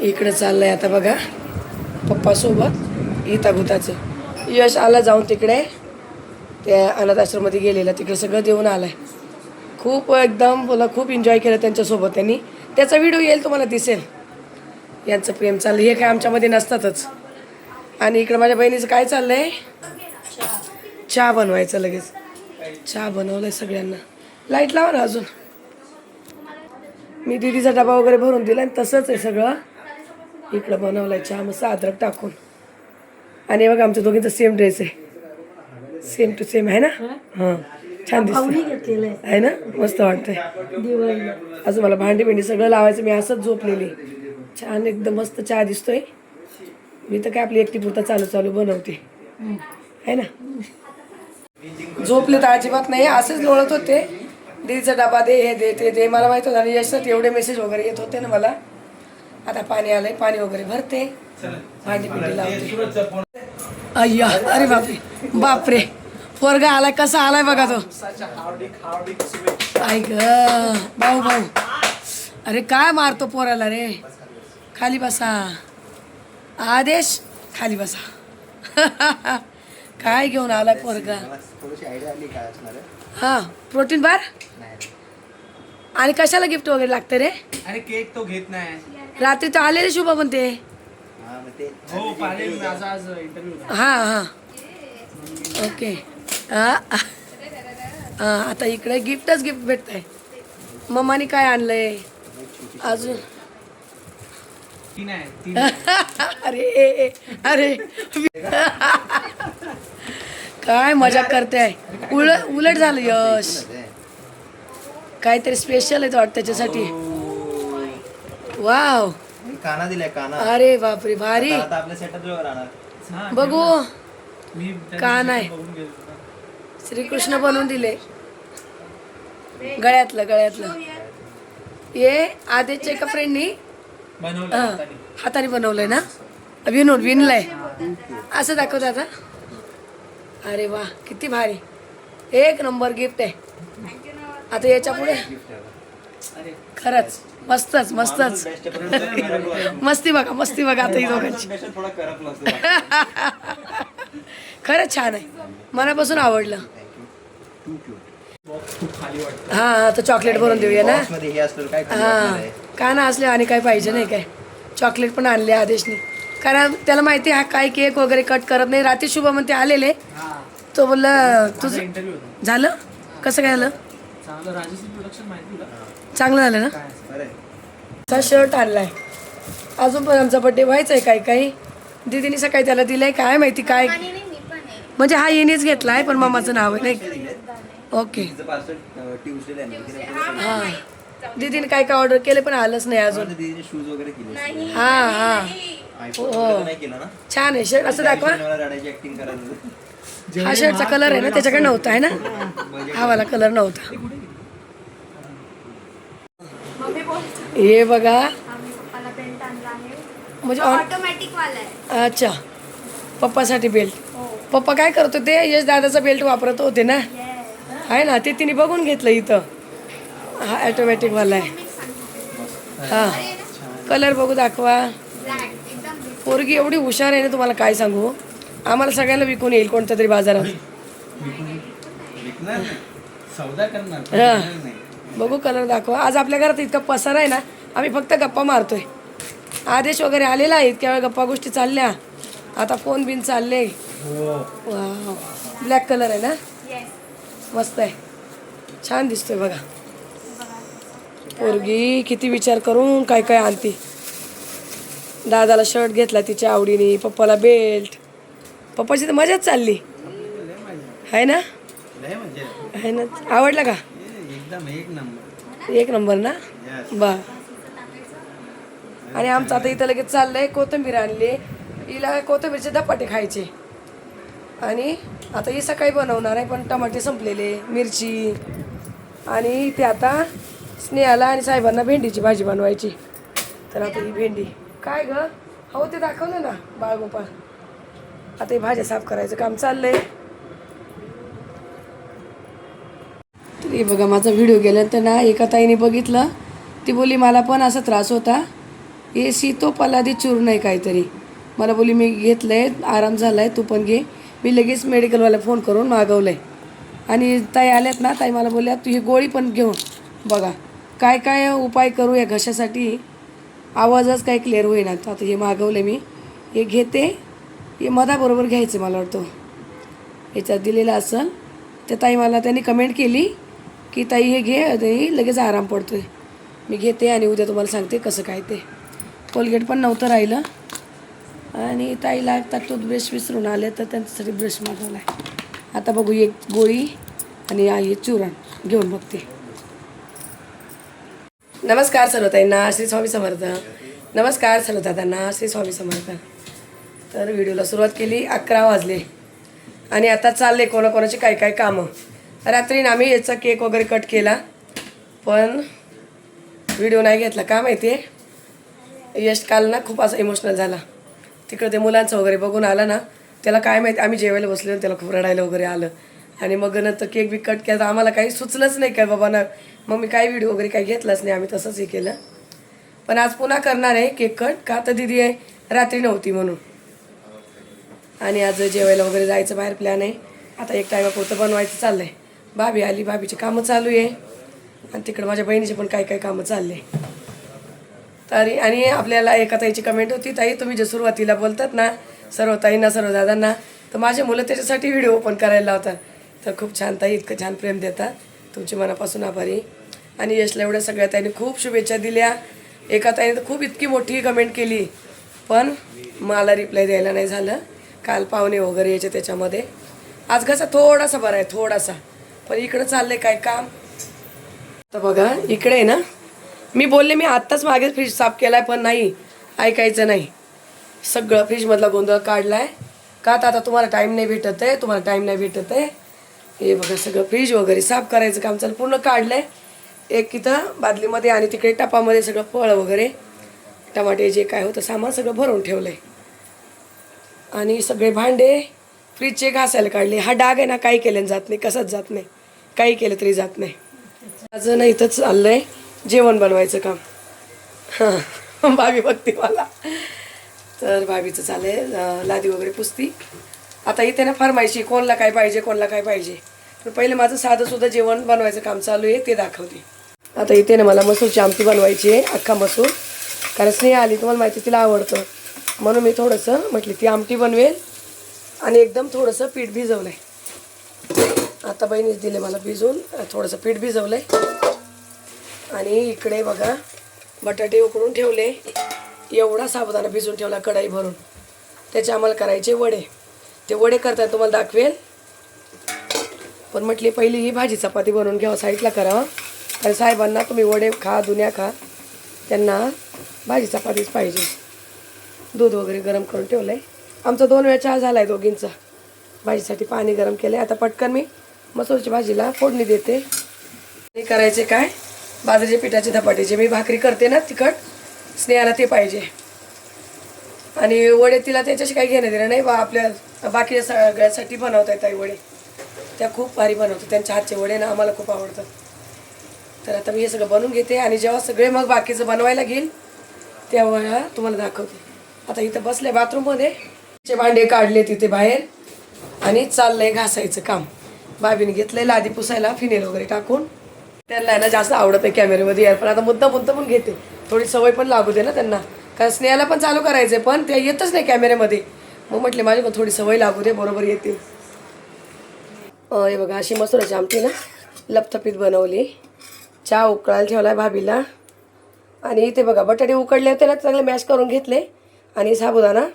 इकडे चाललंय आता बघा पप्पासोबत इतागुताचं. यश आला जाऊन तिकडे त्या अनाथ आश्रममध्ये गेलेला, तिकडे सगळं देऊन आलाय. खूप एकदम बोला खूप एन्जॉय केलं त्यांच्यासोबत त्यांनी. त्याचा व्हिडिओ येईल तुम्हाला दिसेल. यांचं प्रेम चाललं हे काय आमच्यामध्ये नसतातच. आणि इकडं माझ्या बहिणीचं काय चाललंय, चहा बनवायचं. लगेच चहा बनवलाय सगळ्यांना. लाईट लावा ना अजून. मी दीदीचा डबा वगैरे भरून दिला आणि तसंच आहे सगळं. इकडं बनवलाय चहा मस्त अद्रक टाकून. आणि बघा आमच्या दोघींचा सेम ड्रेस आहे, सेम टू सेम आहे ना. हां छान दिसतं आहे ना, मस्त वाटतंय. अजून मला भांडी बिंडी सगळं लावायचं. मी असंच झोपलेली. छान एकदम मस्त चहा दिसतोय. मी तर काय आपली एकटी पुरता चालू बनवते आहे ना. झोपले तर अजिबात नाही, असेच लोळत होते. दीदीचा डबा दे, हे दे ते दे. मला माहीत होतं आणि यशात एवढे मेसेज वगैरे येत होते ना मला. आता पाणी आलंय, पाणी वगैरे भरते, भांडी बिंडी लावते. अय्या अरे बापरे बापरे, पोरगा आलाय, कसा आलाय बघा तो. ऐक भाऊ भाऊ, अरे काय मारतो पोराला रे. खाली बसा आदेश, खाली बसा. काय घेऊन आलाय पोरगा. हा प्रोटीन बार. आणि कशाला गिफ्ट वगैरे लागतं रे. अरे केक तो घेत नाही. रात्री तर आलेले शुभ पण ते. हो पाहिजे माझा आज इंटरव्ह्यू. हां हां ओके. आता इकडे गिफ्टच गिफ्ट भेटत आहे. मम्माने काय आणलंय अजून. अरे अरे काय मजा करते. उलट झालं यश. काहीतरी स्पेशल आहे वाटतं त्याच्यासाठी. वाव काना दिलाय काना. अरे बापरे भारी. आता आपल्या सेटअप जवळ राहणार. बघू कान आहे. श्रीकृष्ण बनवून दिले गळ्यातलं. हे आदेशच्या एका फ्रेंडनी हाताने बनवलंय ना. विणलंय असं दाखवत आता. अरे वा किती भारी, एक नंबर गिफ्ट आहे. आता याच्या पुढे खरंच मस्तच मस्ती बघा आता ही दोघांची. खरंच छान आहे, मनापासून आवडलं. हा तर चॉकलेट भरून देऊया ना. हा काना असले आणि काय पाहिजे नाही काय. चॉकलेट पण आणले आदेशनी, कारण त्याला माहिती हा काय केक वगैरे कट करत नाही. रात्री शुभ म्हणते आलेले, तो बोलला तुझं झालं कसं काय झालं. चांगलं झालं ना. शर्ट आणलाय. अजून पण आमचा बड्डे व्हायचा आहे. काही दीदीने सकाळी त्याला दिलंय, काय माहिती काय. म्हणजे हा येणेच घेतलाय पण मामाचं नाव आहे नाही. ओके हां दीदीने काय काय ऑर्डर केले पण आलंच नाही अजून. हां हां हो छान आहे शर्ट. असं दाखवा. हा शर्टचा कलर आहे ना, त्याच्याकडे नव्हता आहे ना, हा वाला कलर नव्हता. हे बघा म्हणजे ऑटोमॅटिक वाला आहे. अच्छा पप्पासाठी बेल्ट. पप्पा काय करत होते, यश दादाचा बेल्ट वापरत होते ना, आहे ना, ते तिने बघून घेतलं इथं. हा ॲटोमॅटिकवाला आहे. हां कलर बघू दाखवा. पोरगी एवढी हुशार आहे ना, तुम्हाला काय सांगू. आम्हाला सगळ्यांना विकून येईल कोणत्या तरी बाजारात. हां बघू कलर दाखवा. आज आपल्या घरात इतका पसारा आहे ना, आम्ही फक्त गप्पा मारतोय. आदेश वगैरे आलेला आहे, इतक्या वेळ गप्पा गोष्टी चालल्या. आता फोन बिन चालले. वाव ब्लॅक कलर आहे ना, मस्त आहे, छान दिसतोय बघा. पोरगी किती विचार करून काय काय आणते. दादाला शर्ट घेतला तिच्या आवडीने, पप्पाला बेल्ट. पप्पाची तर मजाच चालली आहे ना. आहे ना, आवडला का. एक नंबर ना बा. आणि आमचं आता इथं लगेच चाललंय, कोथिंबीर आणली. हिला कोथिंबीरचे धपाटे खायचे. आणि आता ही सकाळी बनवणार आहे, पण टमाटे संपलेले, मिरची. आणि ते आता स्नेहाला आणि साहेबांना भेंडीची भाजी बनवायची. तर आता ही भेंडी काय ग, हो ते दाखवलं ना बाळगोपाळ. आता ही भाज्या साफ करायचं काम चाललंय. तर हे बघा माझा व्हिडिओ गेल्यानंतर ना एका ताईने बघितलं, ती बोलली मला पण असा त्रास होता, हे सीतोपलादी चूर्ण आहे काहीतरी. मला बोली मी घेतलं आहे, आराम झाला आहे, तू पण घे. मी लगेच मेडिकलवाला फोन करून मागवलं आहे. आणि ताई आल्यात ना, ताई मला बोलल्या तू ही गोळी पण घेऊन बघा काय काय उपाय करू या घशासाठी. आवाजच काय क्लिअर होईना. आता हे मागवलं मी, हे घेते. हे मधाबरोबर घ्यायचं मला वाटतं याच्यात दिलेलं असं. त्या ताई मला त्यांनी कमेंट केली की ताई हे घे, ते लगेच आराम पडतो आहे. मी घेते आणि उद्या तुम्हाला सांगते कसं काय ते. कोलगेट पण नव्हतं राहिलं. आणि ताईला आता टूथब्रश विसरून आले तर त्यांच्यासाठी ब्रश मागवला आहे. आता बघू एक गोळी आणि हे चूर्ण घेऊन बघते. नमस्कार सर्व ताईंना, श्री स्वामी समर्थ. नमस्कार सर्व दादांना, श्री स्वामी समर्थ. तर व्हिडिओला सुरुवात केली, 11 वाजले आणि आता चालले कोणाकोणाची काय काय कामं. रात्री आम्ही याचा केक वगैरे कट केला पण व्हिडिओ नाही घेतला. का माहिती आहे, यश काल ना खूप असा इमोशनल झाला. तिकडं ते मुलांचं वगैरे बघून आला ना, त्याला काय माहिती आम्ही जेवायला बसलो त्याला खूप रडायला वगैरे आलं. आणि मग नंतर केक बी कट केला तर आम्हाला काही सुचलंच नाही काय बाबा ना. मग मी काही व्हिडिओ वगैरे काही घेतलाच नाही, आम्ही तसंच हे केलं. पण आज पुन्हा करणार आहे केक कट. का तर दिदी आहे रात्री नव्हती म्हणून. आणि आज जेवायला वगैरे जायचं बाहेर प्लॅन आहे. आता एक टायमापुरतं बनवायचं चाललं आहे. भाभी आली, भाभीची कामं चालू आहे. आणि तिकडं माझ्या बहिणीचे पण काय काय कामं चालले. तरी आणि आपल्याला एका ताईची कमेंट होती, ताई तुम्ही जे सुरुवातीला बोलतात ना सर्व ताईंना सर्व दादांना, तर माझे मुलं त्याच्यासाठी व्हिडिओ ओपन करायला लावतात. तर खूप छान ताई, इतकं छान प्रेम देतात, तुमची मनापासून आभारी. आणि यशला एवढ्या सगळ्या ताईंनी खूप शुभेच्छा दिल्या. एका ताईने तर खूप इतकी मोठी कमेंट केली पण मला रिप्लाय द्यायला नाही झालं. काल पाहुणे वगैरे यायचे त्याच्यामध्ये. आज कसा थोडासा बरा आहे थोडासा, पण इकडं चाललंय काय काम. तर बघा इकडे आहे ना, मी बोलले मी आत्ताच मागे फ्रीज साफ केला आहे पण नाही ऐकायचं नाही. सगळं फ्रीजमधला गोंधळ काढला आहे. का तर आता तुम्हाला टाईम नाही भेटत आहे, तुम्हाला टाईम नाही भेटत आहे. हे बघा सगळं फ्रीज वगैरे साफ करायचं काम चालू पूर्ण काढलं आहे. एक इथं बादलीमध्ये आणि तिकडे टपामध्ये सगळं फळ वगैरे टमाटे जे काय होतं सामान सगळं भरून ठेवलं आहे. आणि सगळे भांडे फ्रीजचे घासायला काढले. हा डाग आहे ना काही केल्यानं जात नाही, कसाच जात नाही, काही केलं तरी जात नाही. आज ना इथंच चाललं आहे जेवण बनवायचं काम. हां भाभी बघते मला. तर भाभीचं चाललं आहे लादी वगैरे पुसती. आता इथे ना फरमायची कोणला काय पाहिजे कोणला काय पाहिजे. तर पहिले माझं साधंसुद्धा जेवण बनवायचं काम चालू आहे ते दाखवते. आता इथे ना मला मसूरची आमटी बनवायची आहे, अख्खा मसूर. कारण स्नेहा आली तुम्हाला माहिती तिला आवडतं म्हणून मी थोडंसं म्हटली ती आमटी बनवेल. आणि एकदम थोडंसं पीठ भिजवलं आहे. आता बहिणीच दिले मला भिजवून थोडंसं पीठ भिजवलं आहे. आणि इकडे बघा बटाटे उकडून ठेवले. एवढा साबुदाणा भिजवून ठेवला कढाई भरून. त्याचे आम्हाला करायचे वडे. ते वडे करताय तुम्हाला दाखवेल. पण म्हटली पहिली ही भाजी चपाती बनवून घ्यावं, साईडला करावं. कारण साहेबांना तुम्ही वडे खा दुनिया खा, त्यांना भाजी चपातीच पाहिजे. दूध वगैरे गरम करून ठेवलं आहे. आमचा 2 वेळा चहा झाला आहे दोघींचा. भाजीसाठी पाणी गरम केलं आहे. आता पटकन मी मसूरची भाजीला फोडणी देते. हे करायचे काय बाजरीच्या पिठाचे धपाटे मी भाकरी करते ना तिखट, स्नेहाला ते पाहिजे. आणि वडे तिला त्याच्याशी काही घेणं देणं नाही. आपल्या बाकी सगळ्यासाठी बनवता येतात वडे. त्या खूप भारी बनवतात, त्यांच्या हातचे वडे ना आम्हाला खूप आवडतात. तर आता मी हे सगळं बनवून घेते आणि जेव्हा सगळे मग बाकीचं बनवायला घेईल तेव्हा तुम्हाला दाखवते. आता इथं बसले बाथरूममध्ये, चे भांडे काढले तिथे बाहेर आणि चाललंय घासायचं काम. भाभीने घेतलंय लादी पुसायला फिनेल वगैरे टाकून. त्यांना ना जास्त आवडत आहे कॅमेऱ्यामध्ये यार, पण आता मुद्दा पण घेते. थोडी सवय पण लागू दे ना त्यांना, कारण स्नेहाला पण चालू करायचं आहे पण ते येतच नाही कॅमेऱ्यामध्ये. मग म्हटले माझी पण थोडी सवय लागू दे, बरोबर येते. हे बघा अशी मसूराची आमटी ना लपथपीत बनवली. चहा उकळायला ठेवला आहे भाभीला. आणि इथे बघा बटाटे उकडले होते ना चांगले मॅश करून घेतले. आणि साबुदाणा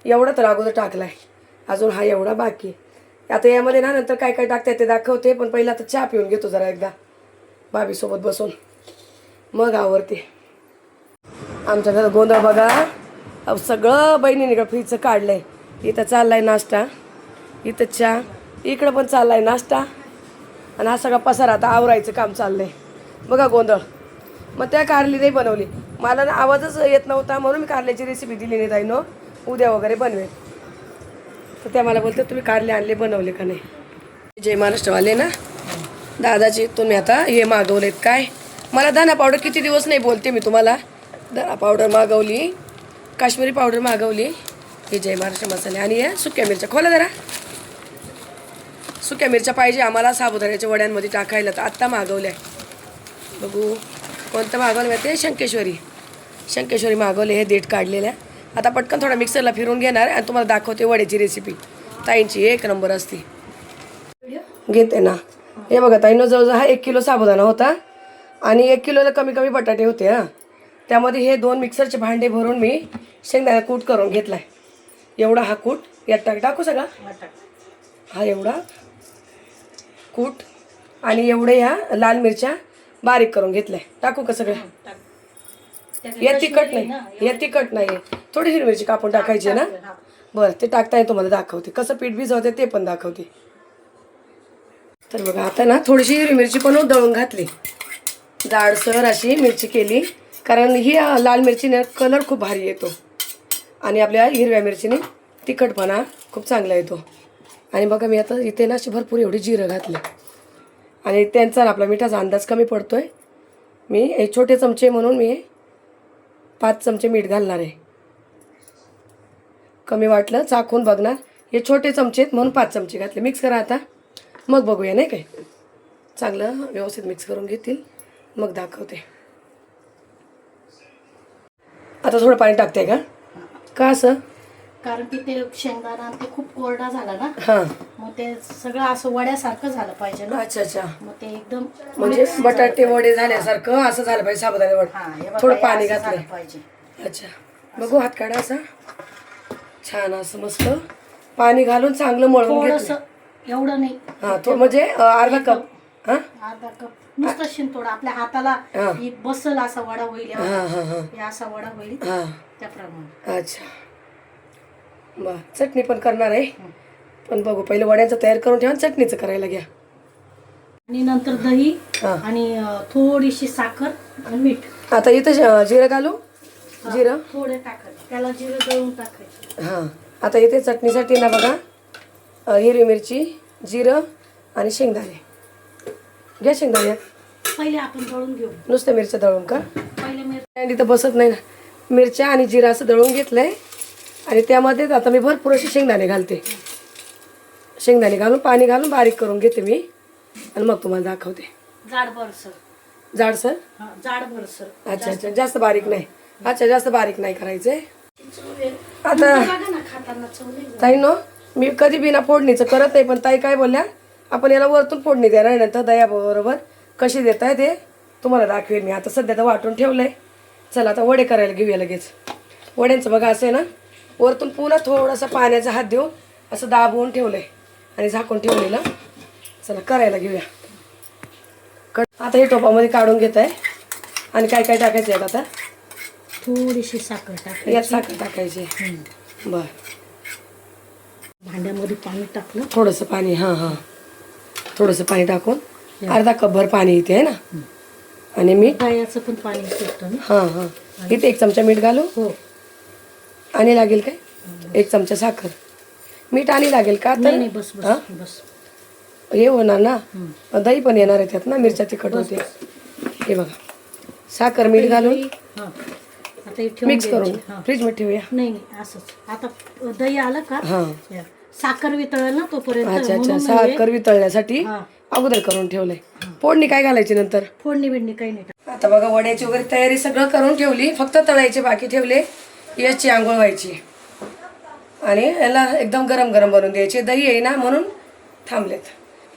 एवढा तर अगोदर टाकला आहे, अजून हा एवढा बाकी. आता यामध्ये ना नंतर काय काय टाकते ते दाखवते. पण पहिला आता चहा पिऊन घेतो जरा एकदा भाभीसोबत बसून, मग आवडते. आमच्या घरात गोंधळ बघा, सगळं बहिणीने फ्रीजचं काढलं आहे. इथं चालला आहे नाश्ता, इथं चहा, इकडं पण चालला आहे नाश्ता. आणि हा सगळा पसारा आता आवरायचं काम चाललं आहे बघा गोंधळ. मग त्या कारली नाही बनवली, मला ना आवाजच येत नव्हता म्हणून मी कारल्याची रेसिपी दिली नाही ताईनं, उद्या वगैरे बनवेल. तर त्या मला बोलते तुम्ही कारले आणले बनवले का नाही. जय महाराष्ट्रवाले ना दादाची, तुम्ही आता हे मागवलेत काय. मला धना पावडर किती दिवस नाही बोलते मी तुम्हाला, धना पावडर मागवली, काश्मीरी पावडर मागवली, हे जय महाराष्ट्र मसाले आणि या सुक्या मिरच्या. खोला जरा. सुक्या मिरच्या पाहिजे आम्हाला साबुदाण्याच्या वड्यांमध्ये टाकायला, तर आत्ता मागवल्या. बघू कोणतं मागवलं माहिती आहे? शंकेश्वरी मागवले, हे देठ काढलेल्या. आता पटकन थोडा मिक्सरला फिरून घेणार आणि तुम्हाला दाखवते वड्याची रेसिपी. ताईंची 1 नंबर असते. घेते ना. हे बघा ताईनं जवळजवळ हा 1 किलो साबुदाणा होता आणि 1 किलोला कमी कमी बटाटे होते. हां, त्यामध्ये हे 2 मिक्सरचे भांडे भरून मी शेंगदाणा कूट करून घेतला आहे. एवढा हा कूट यात टाकू सगळा. हा एवढा कूट आणि एवढे ह्या लाल मिरच्या बारीक करून घेतल्या. टाकू का सगळं? या तिखट नाही, या तिखट नाही, थोडी हिरवी मिरची कापून टाकायची ना. बरं, ते टाकता येईल तुम्हाला दाखवते. कसं पीठ भिजवते ते पण दाखवते. तर बघा आता ना थोडीशी हिरवी मिरची पण दळून घातली, जाडसर अशी मिरची केली. कारण ही लाल मिरचीने कलर खूप भारी येतो आणि आपल्या हिरव्या मिरचीने तिखटपणा खूप चांगला येतो. आणि बघा मी आता इथे ना अशी भरपूर एवढी जिरं घातले आणि त्यांचा आपला मिठाचा अंदाज कमी पडतोय. मी हे छोटे चमचे म्हणून मी 5 चमचे मीठ घालणार आहे. कमी वाटलं चाखून बघणार. हे छोटे चमचे आहेत म्हणून 5 चमचे घातले. मिक्स करा आता, मग बघूया नाही काय. चांगलं व्यवस्थित मिक्स करून घेतील मग दाखवते. आता थोडं पाणी टाकते का असं? कारण की ते शेंगदाणा ते खूप कोरडा झाला ना. हां, मग ते सगळं असं वड्यासारखं झालं पाहिजे ना. अच्छा. मग ते एकदम म्हणजे बटाटे वडे झाल्यासारखं असं झालं पाहिजे. साबुदाणे वड थोडं पाणी घातलं पाहिजे. अच्छा, बघू हात काढा असा. छान असं मस्त पाणी घालून चांगलं मळून थोडस, घेतलं. एवढं नाही. हां, तो म्हणजे अर्धा कप. हां अर्धा कप नुसतं शिंतोडा आपल्या हाताला बसल असा वडा होईल. हे असा वडा होईल हां, त्याप्रमाणे. अच्छा. बरं, चटणी पण करणार आहे, पण बघू पहिलं वड्याचं तयार करून ठेवा, चटणीचं करायला घ्या. आणि नंतर दही हां, आणि थोडीशी साखर आणि मीठ. आता इथं जिरं घालू. जिरं थोडे टाकायचं, त्याला जिरं दळून टाकायचं. हां, आता इथे चटणीसाठी ना बघा हिरवी मिरची, जिरं आणि शेंगदाणे घ्या. शेंगदाणे पहिले आपण दळून घेऊ. नुसत्या मिरच्या दळून का? पहिले मिरची आणि इथं बसत नाही ना. मिरच्या आणि जिरं असं दळून घेतलं आहे आणि त्यामध्येच आता मी भरपूर असे शेंगदाणे घालते. शेंगदाणे घालून पाणी घालून बारीक करून घेते मी आणि मग तुम्हाला दाखवते. जाडभरसर. जाडसर? जाडभरसर. अच्छा, जास्त बारीक नाही. अच्छा, जास्त बारीक नाही करायचंय. आता बघा ना खाताना चव नाही. ताई नो, मी कधी बिना फोडणीचं करत नाही, पण ताई काय बोलल्या, आपण याला वरतून फोडणी देणार नंतर दह्याबरोबर कशी देताय ते तुम्हाला दाखवेल मी. आता सध्या तर वाटून ठेवलंय. चला आता वडे करायला घेऊया लगेच. वड्यांचं बघा असं आहे ना, वरतून पुन्हा थोडासा पाण्याचा हात देऊन असं दाबवून ठेवलंय आणि झाकून ठेवलेलं. चला करायला घेऊया. आता हे टोपामध्ये काढून घेत आहे आणि काय काय टाकायचं आहे आता? थोडीशी साखर टाकायची. यात साखर टाकायची. बरं, भांड्यामध्ये पाणी टाकलं. थोडंसं पाणी. हां, थोडंसं पाणी टाकून अर्धा कपभर पाणी इथे आहे ना. आणि मीठ. दह्याचं पण पाणी सुटतं ना. हां, इथे 1 चमचा मीठ घालू. हो. आणि लागेल काय? 1 चमचा साखर. मीठ आणि लागेल का? नाही, बस बस बस. हे होणार ना, दही पण येणार आहे त्यात ना, मिरच्या तिखट होते. हे बघा, साखर मीठ घालून आता हे ठेवून मिक्स करून द्यायची. फ्रीजमध्ये ठेवूया. नाही असंच. आता दही आलं का हां, साखर वितळेल ना तोपर्यंत. अच्छा, म्हणून साखर वितळण्यासाठी हां. अगोदर करून ठेवलंय. फोडणी काय घालायची नंतर? फोडणी बिडणी काही नाही. आता बघा वड्याची वगैरे तयारी सगळं करून ठेवली, फक्त तळायचे बाकी ठेवले. याची आंघोळ व्हायची आणि याला एकदम गरम गरम बनवून द्यायचे. दही आहे ना म्हणून थांबलेत,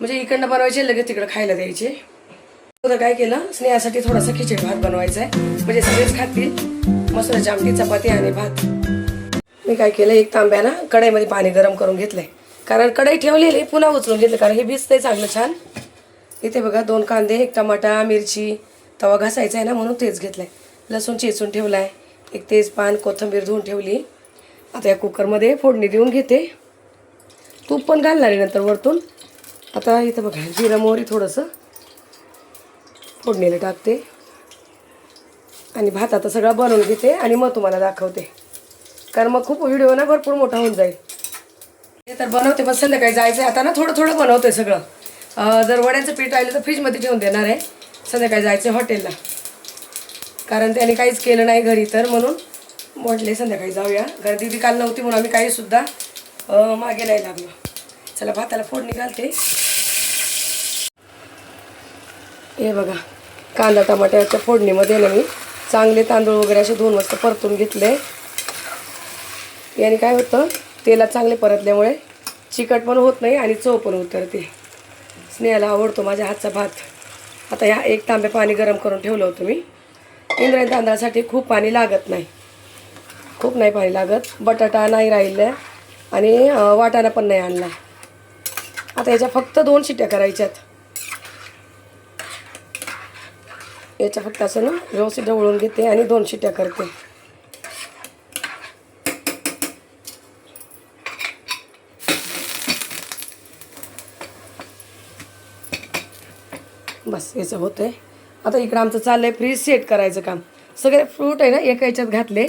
म्हणजे इकडनं बनवायचे लगेच तिकडं खायला द्यायचे. अगोदर काय केलं, स्नेहासाठी थोडासा खिचडी भात बनवायचा आहे, म्हणजे सगळेच खातील. मसुराची आमटी, चपाती आणि भात. मी काय केलं, 1 तांब्याला कढईमध्ये पाणी गरम करून घेतलंय, कारण कढई ठेवलेली पुन्हा उचलून घेतलं, कारण हे भिजतंय चांगलं छान. इथे बघा 2 कांदे, 1 टमाटा, मिरची, तवा घासायचा आहे ना म्हणून तेच घेतलंय. लसूण चेचून ठेवलाय, 1 तेजपान, कोथिंबीर धुवून ठेवली. आता या कुकरमध्ये फोडणी देऊन घेते. तूप पण घालणार आहे नंतर वरतून. आता इथं बघा जिरं मोहरी थोडंसं फोडणीला टाकते आणि भात आता सगळा बनवून घेते आणि मग तुम्हाला दाखवते, कारण मग खूप व्हिडिओ ना भरपूर मोठा होऊन जाईल. हे तर बनवते, पण संध्याकाळी जायचं आता ना, थोडं थोडं बनवतोय सगळं. जर वड्याचं पीठ राहिलं तर फ्रीजमध्ये ठेवून देणार आहे. संध्याकाळी जायचं हॉटेलला, कारण त्याने काहीच केलं नाही घरी, तर म्हणून म्हटले संध्याकाळी जाऊया. कारण दीदी काल नव्हती म्हणून आम्ही काहीसुद्धा मागे नाही लागलो. चला भाताला फोडणी घालते. हे बघा कांदा टमाट्याच्या फोडणीमध्ये ना मी चांगले तांदूळ वगैरे असे 2 वाजता परतून घेतले. याने काय होतं, तेलात चांगले परतल्यामुळे चिकट पण होत नाही आणि चव पण उतरते. स्नेहाला आवडतो माझ्या हातचा भात. आता ह्या 1 तांबे पाणी गरम करून ठेवलं होतं मी. इंद्रायणी तांदळासाठी खूप पाणी लागत नाही, खूप नाही पाणी लागत. बटाटा नाही राहिला आणि वाटाणा पण नाही आणला. आता याच्या फक्त 2 शिट्ट्या करायच्यात. याच्या फक्त असं ना व्यवस्थित ढवळून घेते आणि 2 शिट्ट्या करते. बस याचं होतं आहे. आता इकडं आमचं चाललं आहे फ्रीज सेट करायचं काम. सगळे फ्रूट आहे ना एका याच्यात घातले.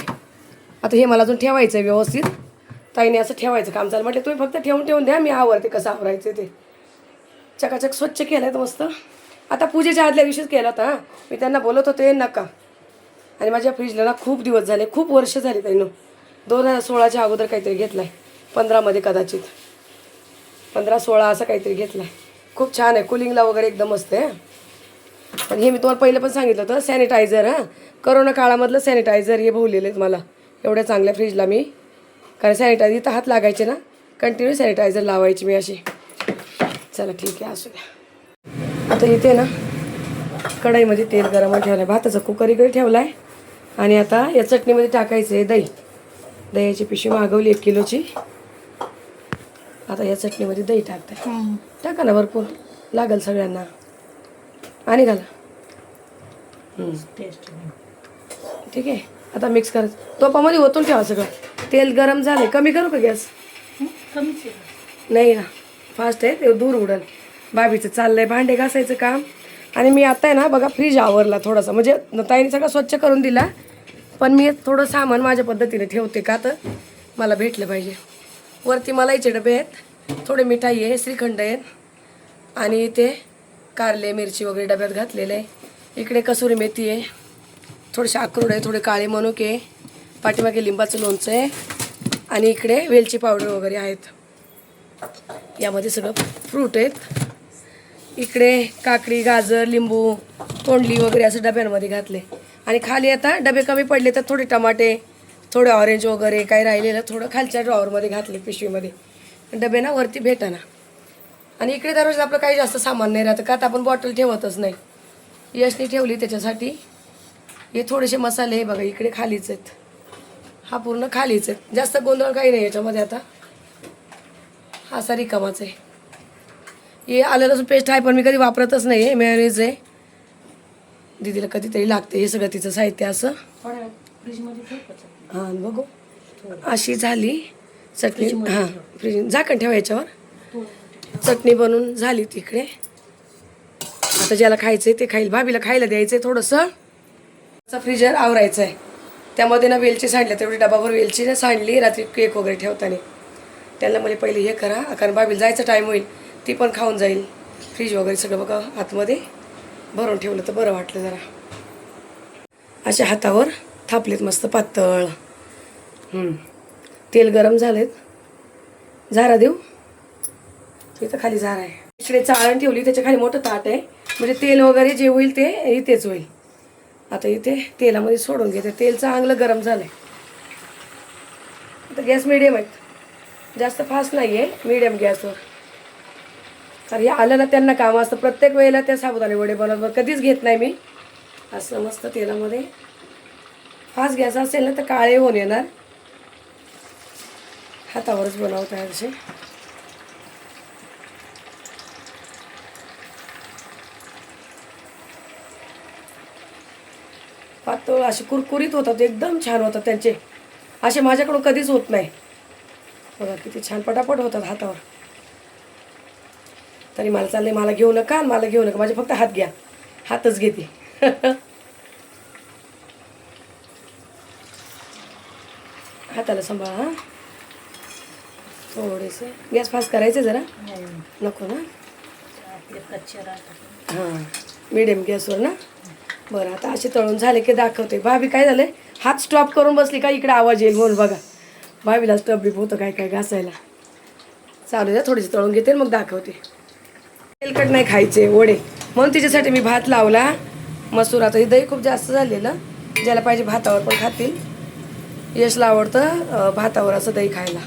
आता हे मला अजून ठेवायचं आहे व्यवस्थित. ताईने असं ठेवायचं काम चाललं. म्हटलं तुम्ही फक्त ठेवून द्या, मी आवरते कसं आवरायचं ते. चकाचक स्वच्छ केलं आहे मस्त. आता पूजेच्या आदल्या दिवशीच केला होता. मी त्यांना बोलत होते नका. आणि माझ्या फ्रीजला ना खूप दिवस झाले, खूप वर्ष झाले. त्यांनी 2016च्या अगोदर काहीतरी घेतला आहे, 15मध्ये कदाचित 15-16 असं काहीतरी घेतलं आहे. खूप छान आहे, कुलिंगला वगैरे एकदम मस्त आहे. पण हे मी तुम्हाला पहिलं पण सांगितलं होतं सॅनिटायझर. करोना काळामधलं सॅनिटायझर हे भोवलेलं आहेत मला एवढ्या चांगल्या फ्रीजला मी. कारण सॅनिटायझर इथं हात लागायचे ना, कंटिन्यू सॅनिटायझर लावायची मी अशी. चला ठीक आहे, असू द्या. आता इथे ना कढईमध्ये तेल गरम ठेवलं आहे. भाताचा कुकर इकडे ठेवला आहे. आणि आता या चटणीमध्ये टाकायचं आहे दही. दह्याची पिशवी मागवली 1 किलोची. आता या चटणीमध्ये दही टाकते. टाका ना, भरपूर लागेल सगळ्यांना. आणि घाला. ठीक आहे. आता मिक्स करायचं. तोपामध्ये ओतून ठेवा सगळं. तेल गरम झाले. कमी करू का गॅस? नाही ना, फास्ट आहे ते, दूर उडल. बाबीचं चाललं आहे भांडे घासायचं काम. आणि मी आता आहे ना बघा फ्रीज आवरला थोडासा. म्हणजे ताईने सगळं स्वच्छ करून दिला, पण मी थोडं सामान माझ्या पद्धतीने ठेवते का तर मला भेटलं पाहिजे. वरती मलाईचे डबे आहेत, थोडे मिठाई आहे, श्रीखंड आहेत आणि इथे कारले मिरची वगैरे डब्यात घातलेले आहे. इकडे कसुरी मेथी आहे, थोडेसे अक्रोड आहे, थोडे काळे मनुके आहे, पाठीमागे लिंबाचं लोणचं आहे आणि इकडे वेलची पावडर वगैरे आहेत. यामध्ये सगळं फ्रूट आहेत. इकडे काकडी, गाजर, लिंबू, तोंडली वगैरे असं डब्यांमध्ये घातले. आणि खाली आता डबे कमी पडले तर थोडे टमाटे, थोडे ऑरेंज वगैरे काही राहिलेलं थोडं खालच्या ड्रॉवरमध्ये घातले पिशवीमध्ये. डबे ना वरती भेटा ना. आणि इकडे दररोज आपलं काही जास्त सामान नाही राहतं का तर आपण बॉटल ठेवतच नाही. यशनी ठेवली त्याच्यासाठी. हे थोडेसे मसाले हे बघा इकडे खालीच आहेत. हा पूर्ण खालीच आहेत, जास्त गोंधळ काही नाही याच्यामध्ये. आता हा असा रिकामाच आहे. हे आलं लसूण पेस्ट आहे पण मी कधी वापरतच नाही आहे. मेयोनीज आहे, दीदीला कधीतरी लागते. हे सगळं तिचं साहित्य असं. हां बघू. अशी झाली चटणी. हां फ्रीज झाकण ठेवा याच्यावर. चटणी बनवून झाली तिकडे. आता ज्याला खायचं आहे ते खाईल. भाभीला खायला द्यायचं आहे थोडंसं. फ्रीजर आवरायचं आहे. त्यामध्ये ना वेलची सांडल्या, तेवढी डबाभर वेलची ना सांडली रात्री केक वगैरे ठेवताना. त्यांना मला पहिले हे करा कारण भाभीला जायचा टाईम होईल, ती पण खाऊन जाईल. फ्रीज वगैरे सगळं बघा आतमध्ये भरून ठेवलं तर बरं वाटलं जरा. अशा हातावर थापलेत मस्त पातळ. तेल गरम झालेत. झारा देऊ. इथं खाली झारा आहे. इकडे चाळण ठेवली, त्याच्या खाली मोठं ताट आहे. म्हणजे तेल वगैरे जे होईल ते इथेच होईल. आता इथे तेलामध्ये सोडून घेते. तेल चांगलं गरम झालं आहे. आता गॅस मिडियम आहे, जास्त फास्ट नाही आहे, मिडियम गॅसवर. तर हे आलं ना त्यांना काम असतं प्रत्येक वेळेला त्या साबुदाणे वडे बनवत कधीच घेत नाही मी. असं मस्त तेलामध्ये. फास्ट गॅस असेल ना तर काळे होऊन येणार. हातावरच बनवत आहे असे. पातळ असे कुरकुरीत होतात, एकदम छान होतात त्यांचे. असे माझ्याकडून कधीच होत नाही. बघा किती छान पटापट होतात हातावर. तरी मला चाललंय मला घेऊ नका, मला घेऊ नका, माझे फक्त हात घ्या. हातच घेते. हाताला सांभाळा. हां थोडेसे गॅस फास्ट करायचे जरा. नको ना. हां मिडियम गॅसवर ना. बरं आता असे तळून झाले की दाखवते. भाभी काय झालं हात स्टॉप करून बसली का इकडे आवाज येईल म्हणून बघा. भाभीला स्टॉप बीप होतं काय काय घासायला. चालू द्या थोडीशी तळून घेते मग दाखवते. तेलकट नाही खायचे वडे म्हणून तिच्यासाठी मी भात लावला. मसूर आता दही खूप जास्त झालेलं ज्याला पाहिजे भातावर पण खातील. यशला आवडतं भातावर असं दही खायला.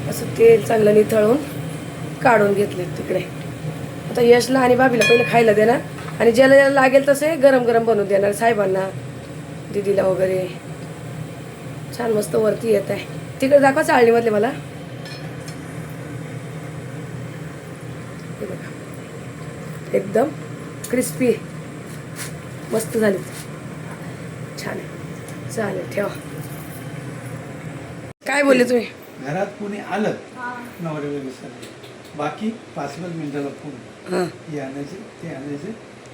असं तेल चांगलं निथळून काढून घेतले तिकडे. आता यशला आणि भाभीला पहिलं खायला देणार आणि ज्याला ज्याला लागेल तसे गरम गरम बनवून देणार साहेबांना दीदीला वगैरे. छान मस्त वरती येत आहे. तिकडे दाखवा चाळणीमधले मला. हे बघा एकदम क्रिस्पी मस्त झाले. छान आहे. चालेल ठेवा. काय बोलले तुम्ही? घरात कोणी आलं नवऱ्याला विसरले बाकी 5 मिनिटाला फोन हां हे आणायचे ते आणायचे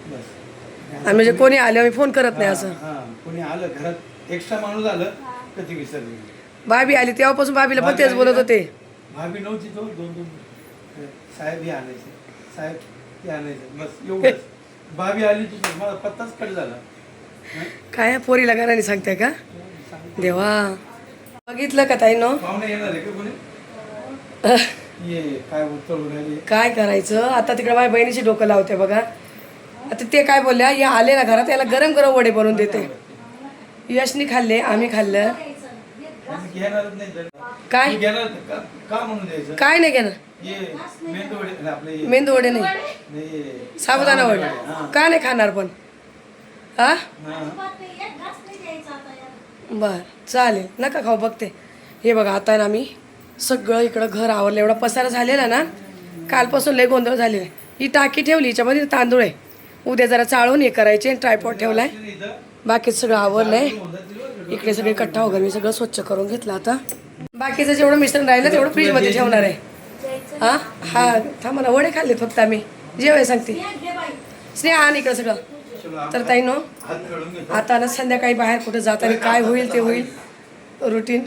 बस. आणि म्हणजे कोणी आले आम्ही फोन करत नाही असं. हा कोणी आलं घरात एक्स्ट्रा माणूस आलं तर ती विसरली. भाभी आली तेव्हापासून भाभीला पण तेच बोलत होते. भाभी नव्हती तो 2 साहेब हे आणायचे साहेब ते आणायचे बस एवढंच. भाभी आली तुझं मला पत्ताच कट झाला. काय पोरीला घराने सांगताय का देवा. बघितलं का ताई नो पाहुणे येणार आहे का कोणी ये काय उत्तर राहिले. काय करायचं आता. तिकडे माझ्या बहिणीची डोकं लावते बघा. आता ते काय बोलल्या या आले ना घरात याला गरम गरम वडे बनवून देते. यशनी खाल्ले आम्ही खाल्लं. घेणारच नाही तर. काय घेणार का म्हणून द्यायचं. काय नाही घेणार. ये मेंदू वडे आपले ये. मेंदू वडे नाही नाही साबुदाणा वडे. का नाही खाणार पण हा हा. बर चालेल नका खाऊ बघते. हे बघा आता ना मी सगळं इकडं घर आवरलं. एवढा पसारा झालेला ना कालपासून लय गोंधळ झालेला आहे. ही टाकी ठेवली हिच्यामध्ये तांदूळ आहे. उद्या जरा चाळून हे करायचे. ट्रायपॉड ठेवलाय. बाकीचं सगळं आवरलंय. इकडे सगळे कट्टा वगैरे मी सगळं स्वच्छ करून घेतलं. आता बाकीचं जेवढं मिश्रण राहिलं तेवढं फ्रीजमध्ये ठेवणार आहे. हा हा थांबा ना वडे खाल्ले फक्त आम्ही. जेवाय सांगते स्नेहा आण इकडं सगळं. तर ताई नो आता ना संध्याकाळी बाहेर कुठं जाताना काय होईल ते होईल रुटीन.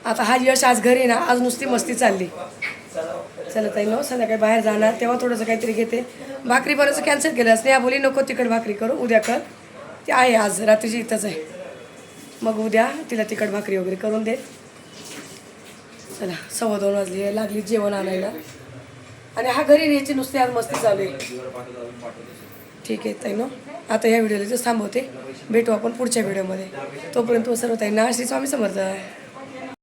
आता हा यश आज घरी ना आज नुसती मस्ती चालली. चला ताई नो संध्याकाळी बाहेर जाणार तेव्हा थोडंसं काहीतरी घेते. भाकरी बरंच कॅन्सल केलं. स्नेहा बोली नको तिखट भाकरी करू उद्या कर. ती आहे आज रात्रीची इथंच आहे. मग उद्या तिला तिखट भाकरी वगैरे करून दे. चला 2:15 वाजली लागली जेवण आणायला. आणि हा घरी न्यायची नुसती आज मस्ती चालू आहे. ठीक आहे ताई नो आता ह्या व्हिडिओला थांबवते. भेटू आपण पुढच्या व्हिडिओमध्ये. तोपर्यंत सर्व ताईंना श्री स्वामी समर्थ.